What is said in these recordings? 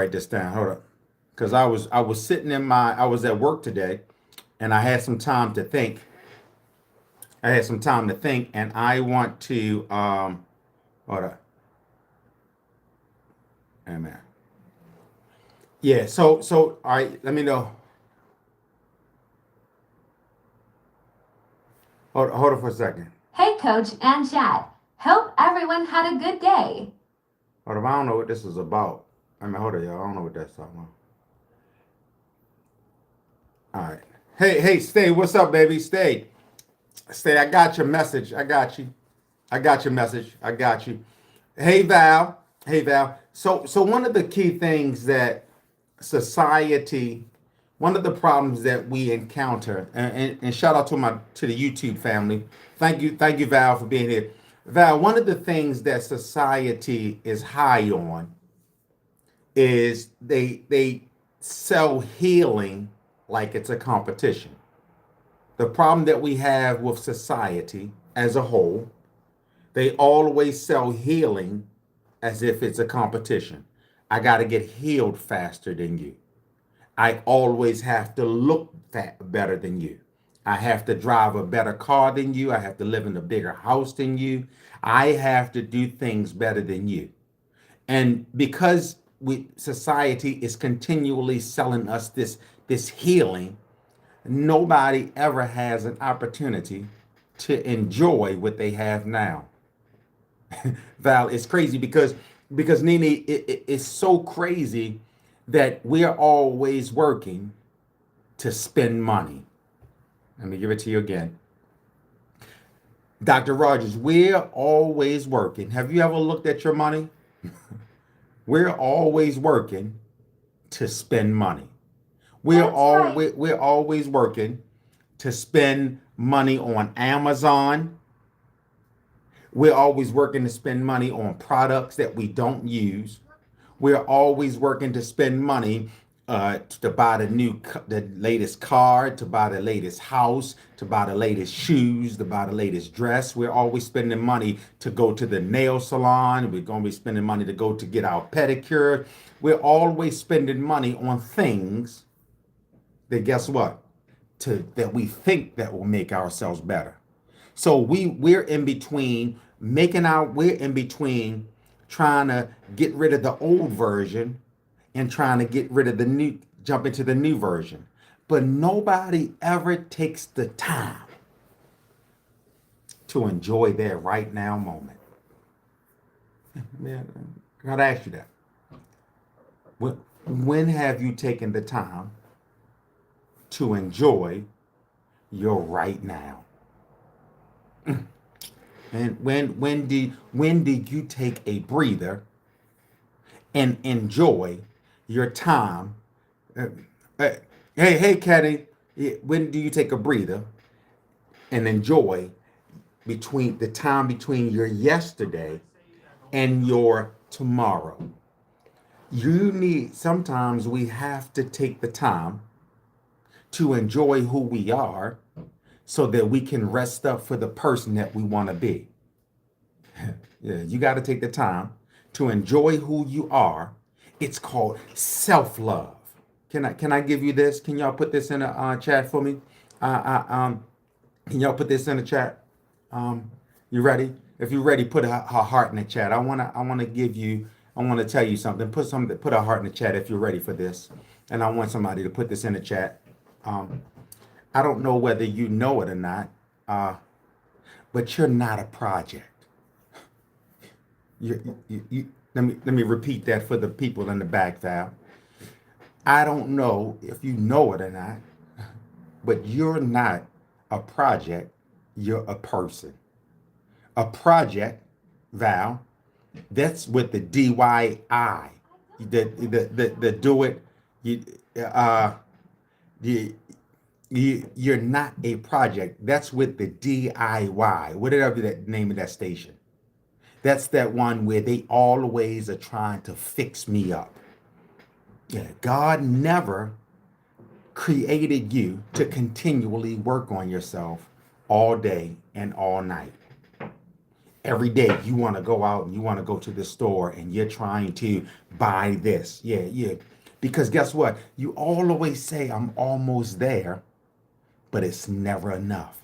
Write this down. Hold up. Because I was sitting I was at work today and I had some time to think. I had some time to think and I want to hold up. Amen. Yeah, so all right, let me know. Hold on for a second. Hey, Coach and Chat. Hope everyone had a good day. Hold on, I don't know what this is about. I mean, hold on, y'all. I don't know what that's talking about. All right. Hey, stay. What's up, baby? Stay. I got your message. I got you. I got your message. I got you. Hey, Val. Hey, Val. So one of the key things that society, one of the problems that we encounter, and shout out to the YouTube family. Thank you, Val, for being here. Val, one of the things that society is high on is they sell healing like it's a competition. The problem that we have with society as a whole, they always sell healing as if it's a competition. I got to get healed faster than you. I always have to look better than you. I have to drive a better car than you. I have to live in a bigger house than you. I have to do things better than you. And because society is continually selling us this healing, nobody ever has an opportunity to enjoy what they have now. Val, it's crazy because Nene, it's so crazy that we're always working to spend money. Let me give it to you again. Dr. Rogers, we're always working. Have you ever looked at your money? We're always working to spend money. That's right. We're always working to spend money on Amazon. We're always working to spend money on products that we don't use. We're always working to spend money to buy the latest car, to buy the latest house, to buy the latest shoes, to buy the latest dress. We're always spending money to go to the nail salon. We're going to be spending money to go to get our pedicure. We're always spending money on things that, guess what? That we think that will make ourselves better. So we're in between we're in between trying to get rid of the old version and trying to get rid of jump into the new version. But nobody ever takes the time to enjoy their right now moment. Man, I gotta ask you that. When have you taken the time to enjoy your right now? And when did you take a breather and enjoy your time? Uh, uh, hey, Caddy, when do you take a breather and enjoy between the time between your yesterday and your tomorrow? Sometimes we have to take the time to enjoy who we are so that we can rest up for the person that we want to be. Yeah, you got to take the time to enjoy who you are. It's called self-love. Can I give you this? Can y'all put this in a chat for me? Can y'all put this in the chat? You ready? If you're ready, put a heart in the chat. I wanna give you. I want to tell you something. Put a heart in the chat if you're ready for this. And I want somebody to put this in the chat. Um, I don't know whether you know it or not, uh, but you're not a project. Let me repeat that for the people in the back, Val. I don't know if you know it or not, but you're not a project. You're a person. A project, Val. That's with the DYI. The do it. You uh you, you're not a project. That's with the DIY. Whatever that name of that station. That's that one where they always are trying to fix me up. Yeah, God never created you to continually work on yourself all day and all night. Every day you want to go out and you want to go to the store and you're trying to buy this. Yeah, yeah. Because guess what? You always say, I'm almost there, but it's never enough.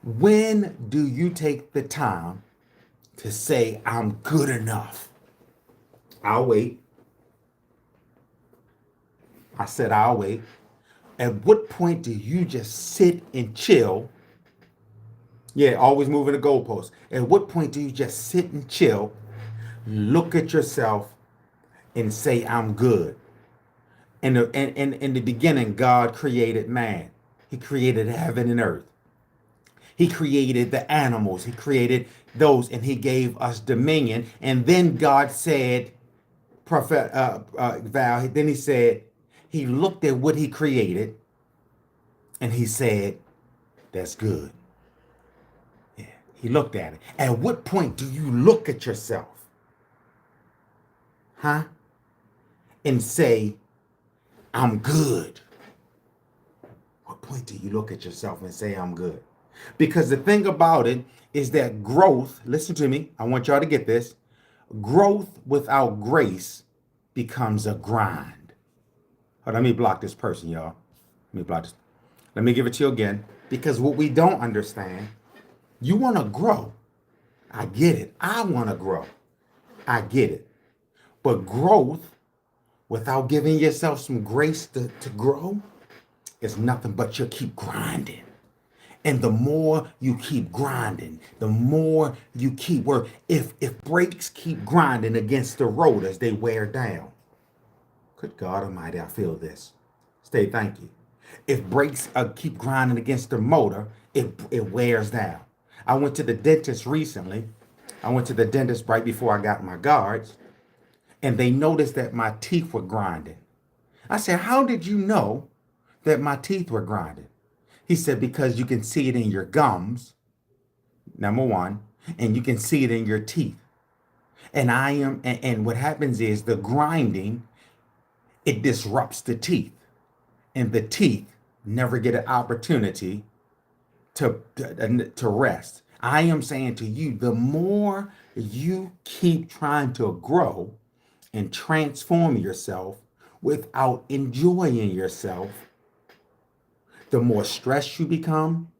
When do you take the time to say, I'm good enough? I'll wait. I said, I'll wait. At what point do you just sit and chill? Yeah, always moving the goalposts. At what point do you just sit and chill, look at yourself, and say, I'm good? In the beginning, God created man. He created heaven and earth. He created the animals. He created those, and he gave us dominion. And then God said, Prophet Val, then he said, he looked at what he created, and he said, that's good. Yeah, he looked at it. At what point do you look at yourself, huh? And say, I'm good? What point do you look at yourself and say, I'm good? Because the thing about it is that growth, listen to me, I want y'all to get this. Growth without grace becomes a grind. Hold on, let me block this person, y'all. Let me block this. Let me give it to you again. Because what we don't understand, you want to grow. I get it. I want to grow. I get it. But growth without giving yourself some grace to grow is nothing but you keep grinding. And the more you keep grinding, the more you keep work. If brakes keep grinding against the rotors, they wear down. Good God Almighty, I feel this. Stay, thank you. If brakes keep grinding against the motor, it wears down. I went to the dentist recently. I went to the dentist right before I got my guards, and they noticed that my teeth were grinding. I said, how did you know that my teeth were grinding? He said, because you can see it in your gums, number one, and you can see it in your teeth. And what happens is the grinding, it disrupts the teeth, and the teeth never get an opportunity to rest. I am saying to you, the more you keep trying to grow and transform yourself without enjoying yourself, the more stressed you become,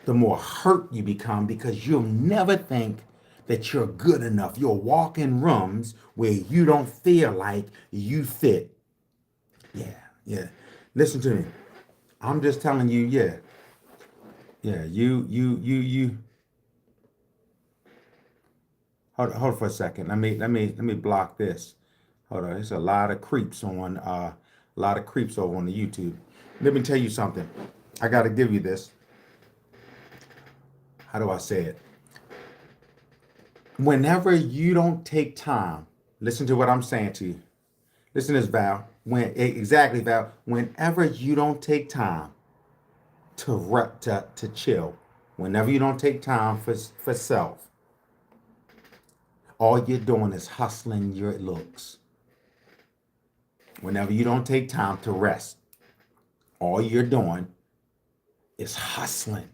the more hurt you become, because you'll never think that you're good enough. You'll walk in rooms where you don't feel like you fit. Yeah, yeah. Listen to me. I'm just telling you, yeah. Yeah, you. Hold for a second. Let me block this. Hold on. There's a lot of creeps over on the YouTube. Let me tell you something. I got to give you this. How do I say it? Whenever you don't take time, listen to what I'm saying to you. Listen to this, Val. Exactly, Val. Whenever you don't take time to chill, whenever you don't take time for self, all you're doing is hustling your looks. Whenever you don't take time to rest, all you're doing is hustling.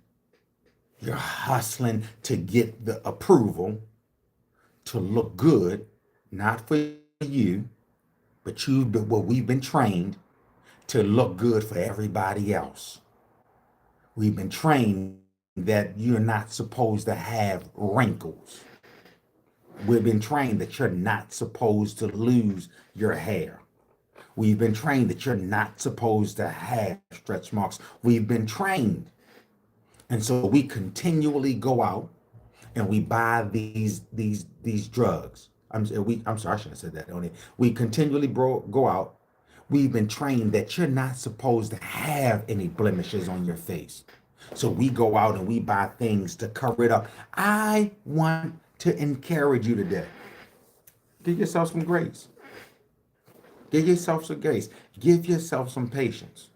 You're hustling to get the approval to look good, not for you, but we've been trained to look good for everybody else. We've been trained that you're not supposed to have wrinkles. We've been trained that you're not supposed to lose your hair. We've been trained that you're not supposed to have stretch marks. We've been trained. And so we continually go out and we buy these drugs. I'm sorry, I shouldn't have said that. We continually go out. We've been trained that you're not supposed to have any blemishes on your face. So we go out and we buy things to cover it up. I want to encourage you today. Give yourself some grace. Give yourself some grace. Give yourself some patience.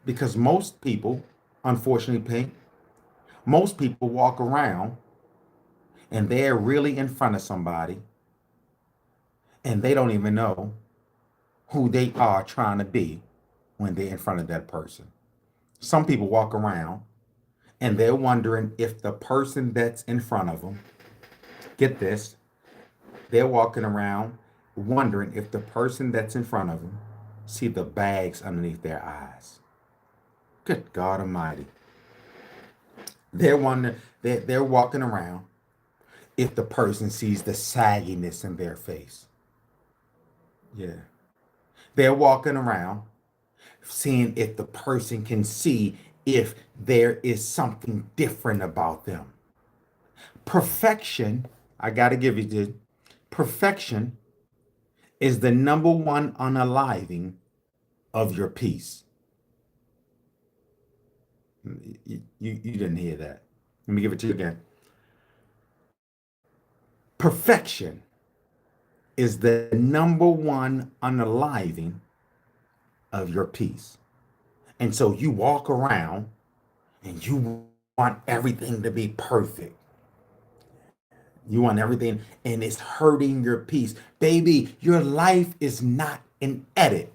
Because most people, unfortunately, Pink, most people walk around and they're really in front of somebody and they don't even know who they are trying to be when they're in front of that person. Some people walk around and they're wondering if the person that's in front of them Get this. They're walking around wondering if the person that's in front of them see the bags underneath their eyes. Good God Almighty. They're wondering, they're walking around if the person sees the sagginess in their face. Yeah. They're walking around seeing if the person can see if there is something different about them. Perfection, I got to give you this. Perfection is the number one unaliving of your peace. You didn't hear that. Let me give it to you again. Perfection is the number one unaliving of your peace. And so you walk around and you want everything to be perfect. You want everything, and it's hurting your peace. Baby, your life is not an edit.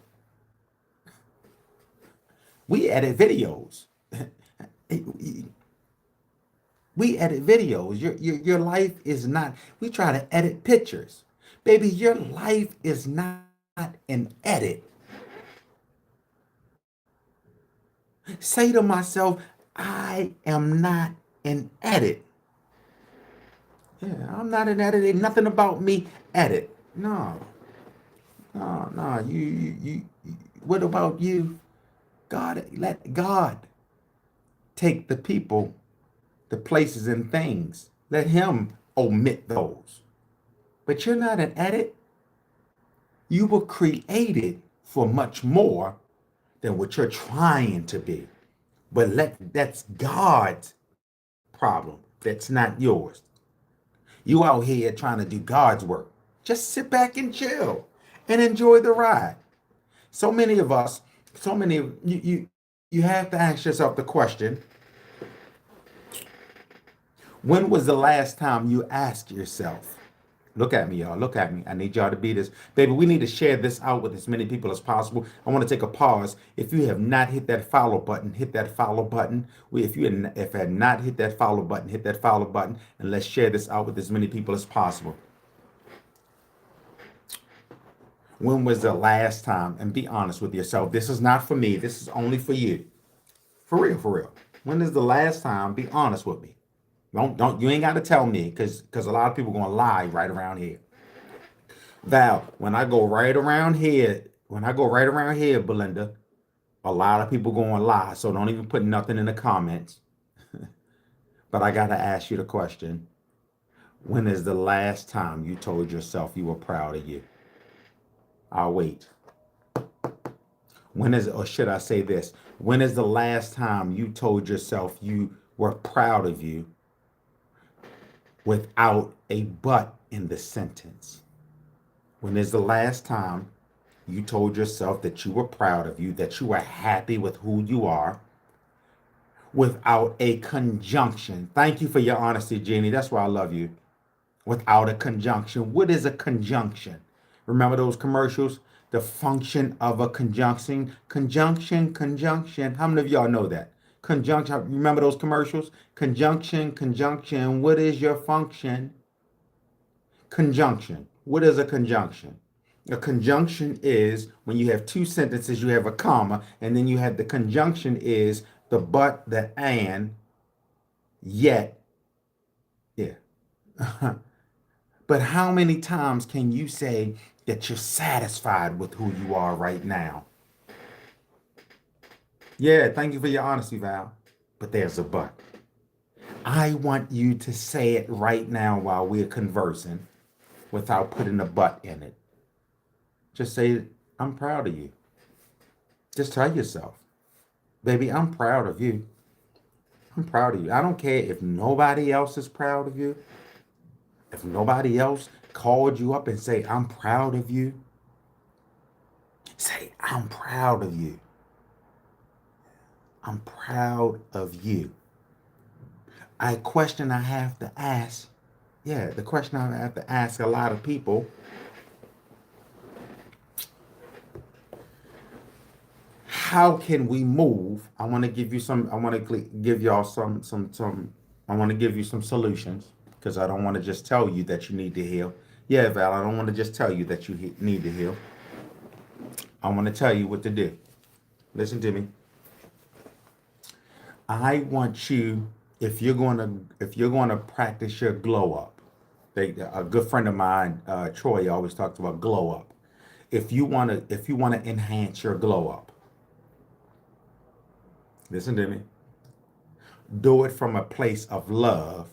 We edit videos. We edit videos. Your life is not, we try to edit pictures. Baby, your life is not an edit. Say to myself, I am not an edit. Yeah, I'm not an edit. Ain't nothing about me edit. No, no. What about you? God, let God take the people, the places, and things. Let Him omit those. But you're not an edit. You were created for much more than what you're trying to be. But that's God's problem. That's not yours. You out here trying to do God's work. Just sit back and chill and enjoy the ride. So many of us, so many of you have to ask yourself the question, when was the last time you asked yourself? Look at me, y'all. Look at me. I need y'all to be this. Baby, we need to share this out with as many people as possible. I want to take a pause. If you have not hit that follow button, hit that follow button. If had not hit that follow button, hit that follow button, and let's share this out with as many people as possible. When was the last time? And be honest with yourself. This is not for me. This is only for you. For real, for real. When is the last time? Be honest with me. Don't you ain't got to tell me because a lot of people gonna lie right around here. Val, when I go right around here, Belinda, a lot of people gonna lie. So don't even put nothing in the comments. But I gotta ask you the question. When is the last time you told yourself you were proud of you? I'll wait. Or should I say this? When is the last time you told yourself you were proud of you without a but in the sentence? When is the last time you told yourself that you were proud of you, that you were happy with who you are, without a conjunction? Thank you for your honesty, Jeannie. That's why I love you. Without a conjunction. What is a conjunction? Remember those commercials? The function of a conjunction. Conjunction, conjunction. How many of y'all know that? Conjunction. Remember those commercials? Conjunction, conjunction. What is your function? Conjunction. What is a conjunction? A conjunction is when you have two sentences, you have a comma, and then you have the conjunction is the but, the and, yet. Yeah. But how many times can you say that you're satisfied with who you are right now? Yeah, thank you for your honesty, Val. But there's a but. I want you to say it right now while we're conversing without putting a but in it. Just say, I'm proud of you. Just tell yourself, baby, I'm proud of you. I'm proud of you. I don't care if nobody else is proud of you. If nobody else called you up and say, I'm proud of you. Say, I'm proud of you. I'm proud of you. A question I have to ask. Yeah, the question I have to ask a lot of people. How can we move? I want to give you some. I want to give y'all some. I want to give you some solutions. because I don't want to just tell you that you need to heal. Yeah, Val, I don't want to just tell you that you need to heal. I want to tell you what to do. Listen to me. I want you, if you're gonna practice your glow up. A good friend of mine, Troy, always talks about glow up. If you wanna enhance your glow up, listen to me. Do it from a place of love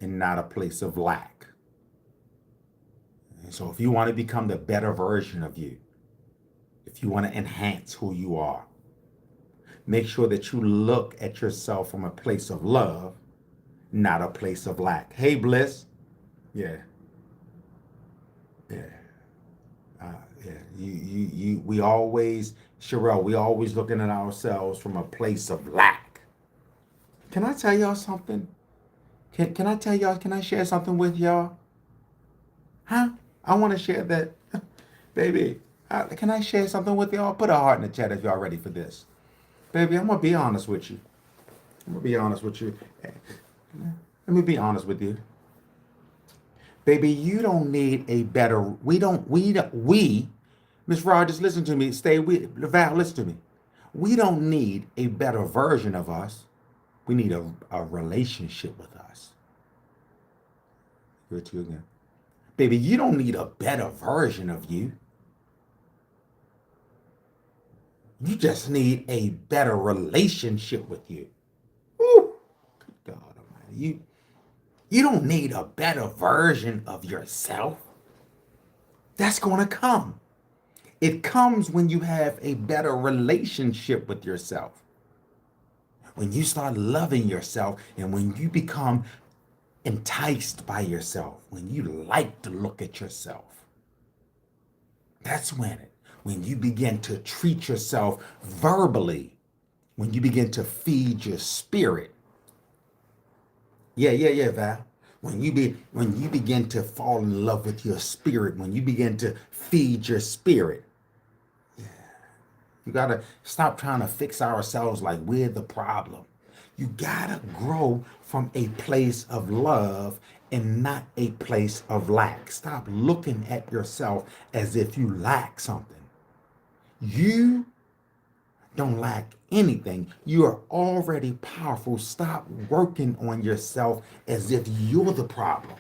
and not a place of lack. And so if you want to become the better version of you, if you want to enhance who you are, make sure that you look at yourself from a place of love, not a place of lack. Hey, Bliss. Yeah, yeah, yeah. We always, Sherelle, we always looking at ourselves from a place of lack. Can I tell y'all something? Can I tell y'all, can I share something with y'all? Huh? I want to share that. Baby, can I share something with y'all? Put a heart in the chat if y'all ready for this. Baby, I'm going to be honest with you. I'm going to be honest with you. Let me be honest with you. Baby, you don't need a better, Miss Rogers, listen to me. Val, listen to me. We don't need a better version of us. We need a relationship with us. Good to you again. Baby, you don't need a better version of you. You just need a better relationship with you. Woo! Good God Almighty. You don't need a better version of yourself. That's going to come. It comes when you have a better relationship with yourself. When you start loving yourself and when you become enticed by yourself, when you like to look at yourself. That's when you begin to treat yourself verbally, when you begin to feed your spirit. Yeah, Val. When you begin to fall in love with your spirit, when you begin to feed your spirit, you gotta stop trying to fix ourselves like we're the problem. You gotta grow from a place of love and not a place of lack. Stop looking at yourself as if you lack something. You don't lack anything. You are already powerful. Stop working on yourself as if you're the problem.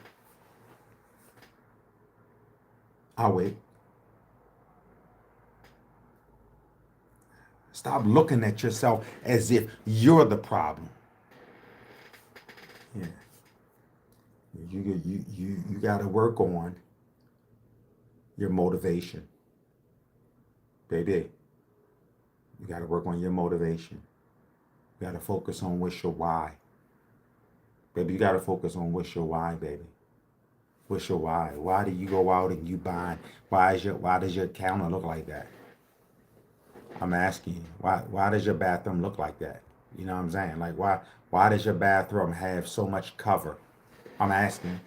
I'll wait. Stop looking at yourself as if you're the problem. Yeah. You got to work on your motivation. Baby, you got to work on your motivation. You got to focus on what's your why. Baby, you got to focus on what's your why, baby. What's your why? Why do you go out and you buy? Why does your counter look like that? I'm asking you, why does your bathroom look like that? You know what I'm saying? Like why does your bathroom have so much cover? I'm asking.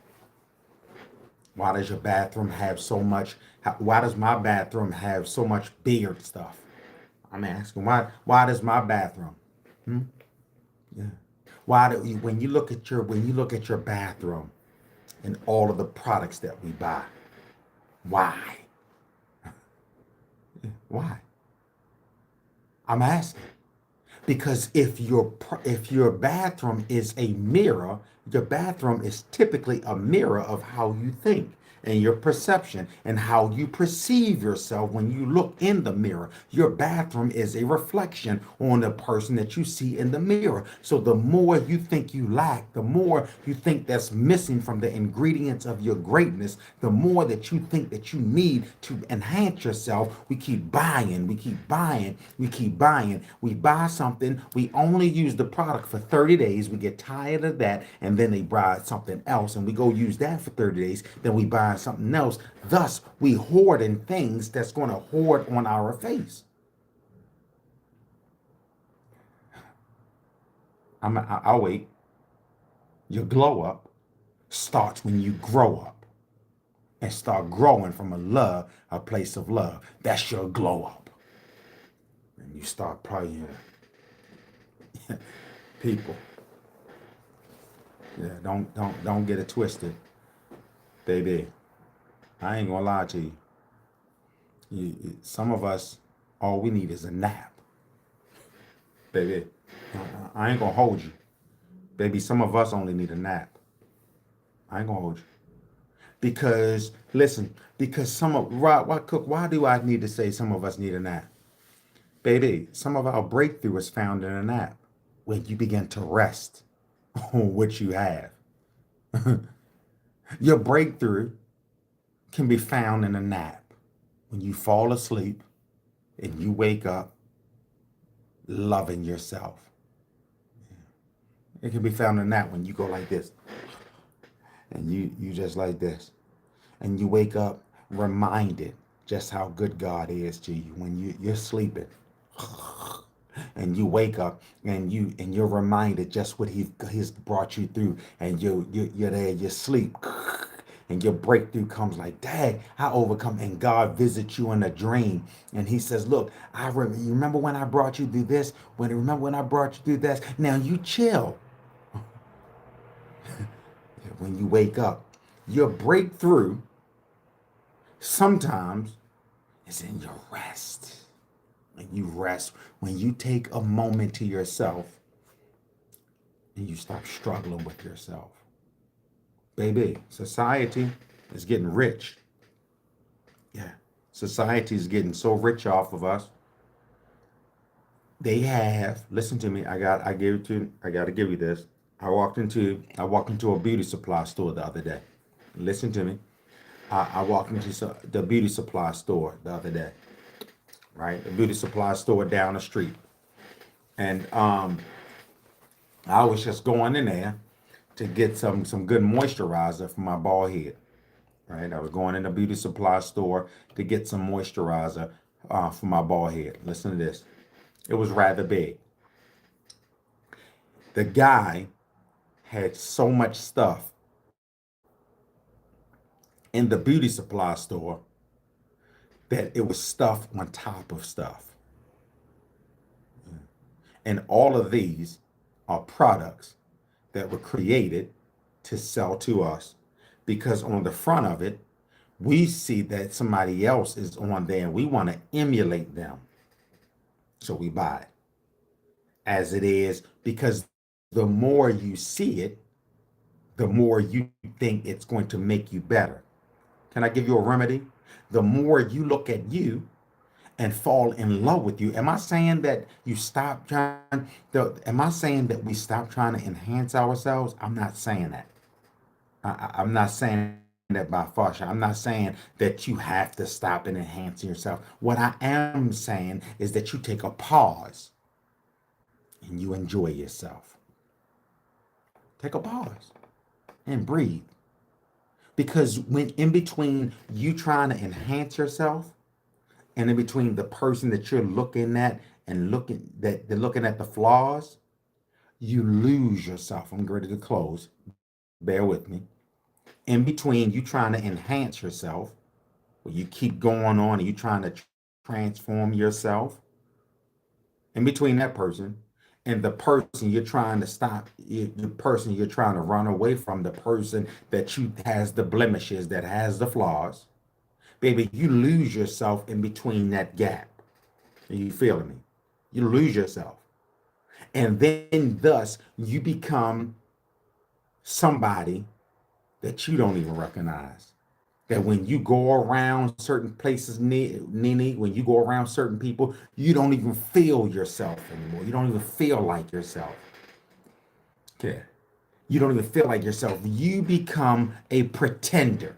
Why does your bathroom have so much? Why does my bathroom have so much beard stuff? I'm asking. Why does my bathroom? Yeah. When you look at your bathroom and all of the products that we buy, why? Why? I'm asking. Because if your bathroom is a mirror, your bathroom is typically a mirror of how you think and your perception and how you perceive yourself when you look in the mirror. Your bathroom is a reflection on the person that you see in the mirror. So the more you think you lack, the more you think that's missing from the ingredients of your greatness, the more that you think that you need to enhance yourself. We keep buying, we keep buying, we keep buying. We buy something, we only use the product for 30 days, we get tired of that, and then they buy something else, and we go use that for 30 days, then we buy something else. Thus, we hoard in things that's going to hoard on our face. I'll wait. Your glow up starts when you grow up and start growing from a place of love. That's your glow up. And you start praying. People. Yeah, don't get it twisted, baby. I ain't gonna lie to you. Some of us, all we need is a nap, baby. I ain't gonna hold you, baby. Some of us only need a nap. I ain't gonna hold you because listen, because why do I need to say some of us need a nap, baby? Some of our breakthrough is found in a nap when you begin to rest on what you have. Your breakthrough can be found in a nap when you fall asleep and you wake up loving yourself. It can be found in that when you go like this and you just like this and you wake up reminded just how good God is to you when you're sleeping and you wake up and you're reminded just what he's brought you through and you're there you sleep and your breakthrough comes like dang I overcome and God visits you in a dream and he says look you remember when I brought you through this when I brought you through this now you chill when you wake up your breakthrough sometimes is in your rest when you rest when you take a moment to yourself and you stop struggling with yourself. Baby, society is getting rich. Yeah. Society is getting so rich off of us. They have, listen to me, I gotta give you this. I walked into a beauty supply store the other day. Listen to me. I walked into the beauty supply store the other day, right? The beauty supply store down the street. And I was just going in there to get some good moisturizer for my bald head. Right, I was going in the beauty supply store to get some moisturizer for my bald head. Listen to this. It was rather big. The guy had so much stuff in the beauty supply store that it was stuff on top of stuff. And all of these are products that were created to sell to us because on the front of it, we see that somebody else is on there and we want to emulate them. So we buy it as it is because the more you see it, the more you think it's going to make you better. Can I give you a remedy? The more you look at you and fall in love with you. Am I saying that you stop trying? Am I saying that we stop trying to enhance ourselves? I'm not saying that. I'm not saying that by force. I'm not saying that you have to stop and enhance yourself. What I am saying is that you take a pause and you enjoy yourself. Take a pause and breathe. Because when in between you trying to enhance yourself and in between the person that you're looking at and looking that they're looking at the flaws, you lose yourself. I'm ready to close. Bear with me. In between you trying to enhance yourself, where you keep going on and you trying to transform yourself, in between that person and the person you're trying to stop, the person you're trying to run away from, the person that you has the blemishes, that has the flaws, baby, you lose yourself in between that gap. Are you feeling me? You lose yourself. And then thus you become somebody that you don't even recognize. That when you go around certain places, Nene, when you go around certain people, you don't even feel yourself anymore. You don't even feel like yourself. Okay. You don't even feel like yourself. You become a pretender.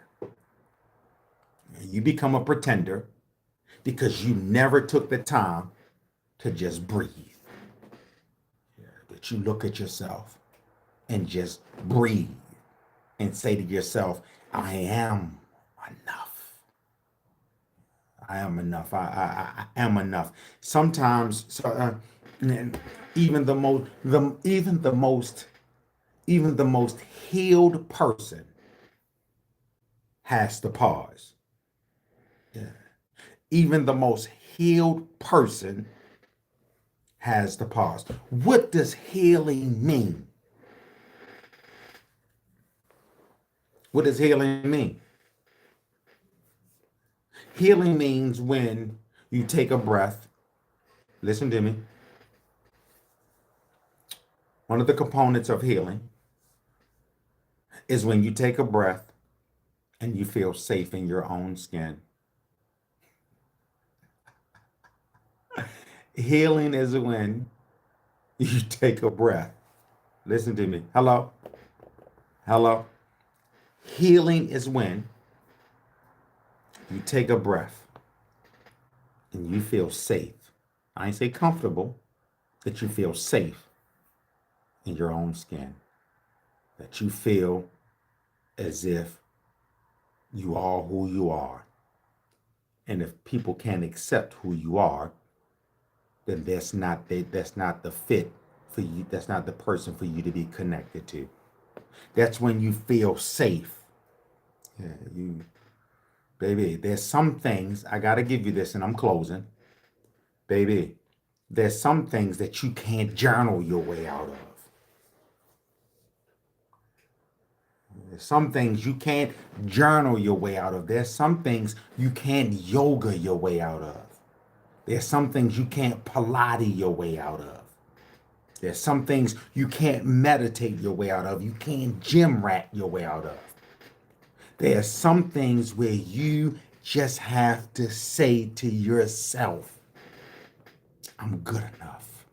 You become a pretender because you never took the time to just breathe. That you look at yourself and just breathe and say to yourself, I am enough. I am enough. I am enough. Sometimes, even the most, even the most healed person has to pause. Yeah. Even the most healed person has to pause. What does healing mean? What does healing mean? Healing means when you take a breath. Listen to me. One of the components of healing is when you take a breath and you feel safe in your own skin. Healing is when you take a breath. Listen to me. Hello. Hello. Healing is when you take a breath and you feel safe. I ain't say comfortable, that you feel safe in your own skin. That you feel as if you are who you are. And if people can't accept who you are, then that's not the fit for you. That's not the person for you to be connected to. That's when you feel safe. Yeah, baby, there's some things, I gotta give you this and I'm closing. Baby, there's some things that you can't journal your way out of. There's some things you can't journal your way out of. There's some things you can't yoga your way out of. There's some things you can't Pilates your way out of. There's some things you can't meditate your way out of. You can't gym rat your way out of. There's some things where you just have to say to yourself, I'm good enough.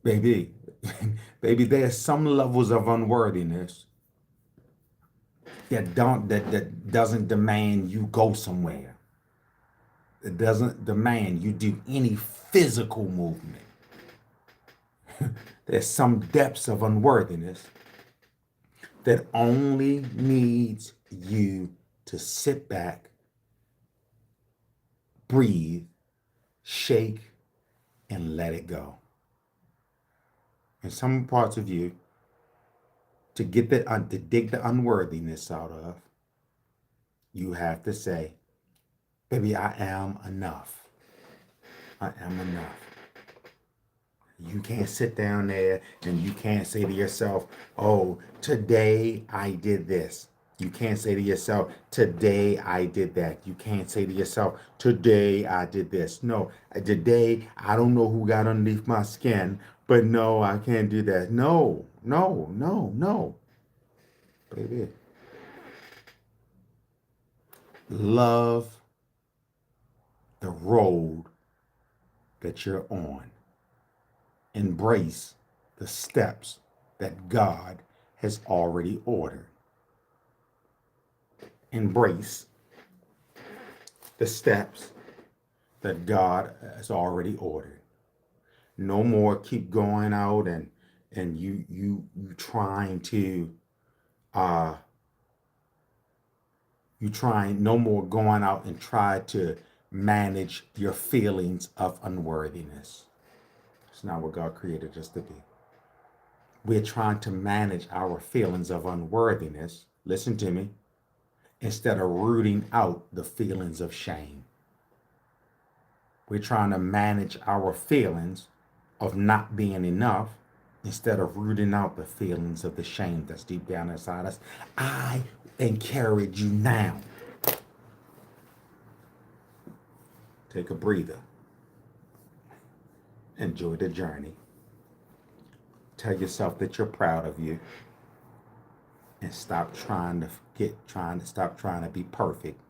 Baby, baby, there's some levels of unworthiness that doesn't demand you go somewhere. It doesn't demand you do any physical movement. There's some depths of unworthiness that only needs you to sit back, breathe, shake, and let it go. And some parts of you, to get to dig the unworthiness out of, you have to say, baby, I am enough. I am enough. You can't sit down there and you can't say to yourself, oh, today I did this. You can't say to yourself, today I did that. You can't say to yourself, today I did this. No, today I don't know who got underneath my skin, but no, I can't do that. No, no, no, no. Baby. Love the road that you're on. Embrace the steps that God has already ordered. Embrace the steps that God has already ordered. No more keep going out and you trying to no more going out and try to manage your feelings of unworthiness. It's not what God created us to be. We're trying to manage our feelings of unworthiness. Listen to me. Instead of rooting out the feelings of shame. We're trying to manage our feelings of not being enough instead of rooting out the feelings of the shame that's deep down inside us. I encourage you now. Take a breather. Enjoy the journey. Tell yourself that you're proud of you. And stop trying to be perfect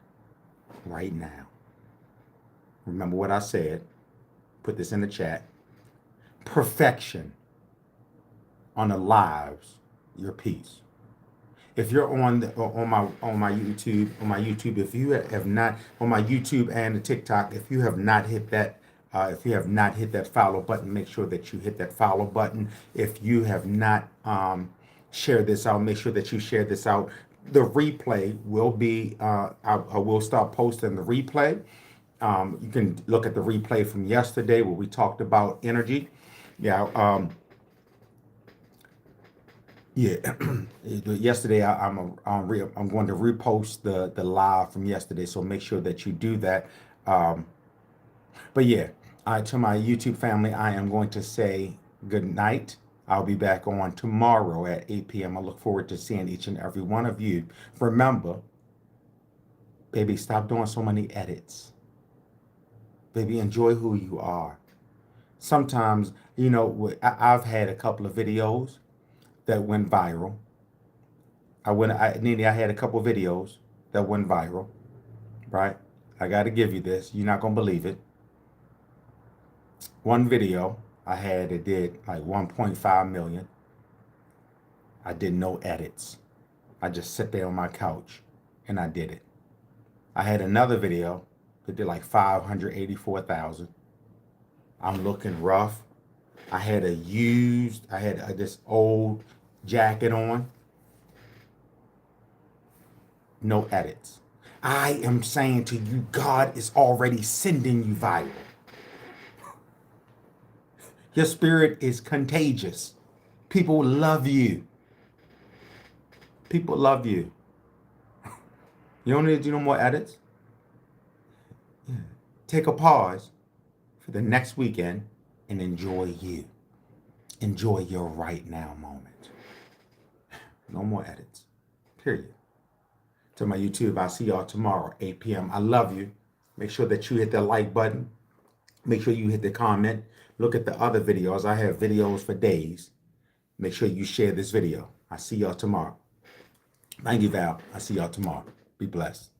right now. Remember what I said. Put this in the chat. Perfection unalives your peace. If you're on my YouTube, if you have not on my YouTube and the TikTok, if you have not hit that follow button, make sure that you hit that follow button. If you have not shared this out, make sure that you share this out. The replay will be I will start posting the replay. You can look at the replay from yesterday where we talked about energy. Yeah. Yeah, yesterday I'm going to repost the live from yesterday, so make sure that you do that. But yeah, to my YouTube family, I am going to say good night. I'll be back on tomorrow at 8 p.m. I look forward to seeing each and every one of you. Remember, baby, stop doing so many edits. Baby, enjoy who you are. Sometimes, I've had a couple of videos that went viral. Nene, I had a couple of videos that went viral, right? I got to give you this. You're not going to believe it. One video I had, it did like 1.5 million. I did no edits. I just sat there on my couch and I did it. I had another video that did like 584,000. I'm looking rough. I had this old jacket on. No edits. I am saying to you, God is already sending you viral. Your spirit is contagious. People love you. People love you. You don't need to do no more edits. Yeah. Take a pause for the next weekend and enjoy you. Enjoy your right now moment. No more edits. Period. To my YouTube, I'll see y'all tomorrow, 8 p.m. I love you. Make sure that you hit that like button. Make sure you hit the comment. Look at the other videos. I have videos for days. Make sure you share this video. I'll see y'all tomorrow. Thank you, Val. I'll see y'all tomorrow. Be blessed.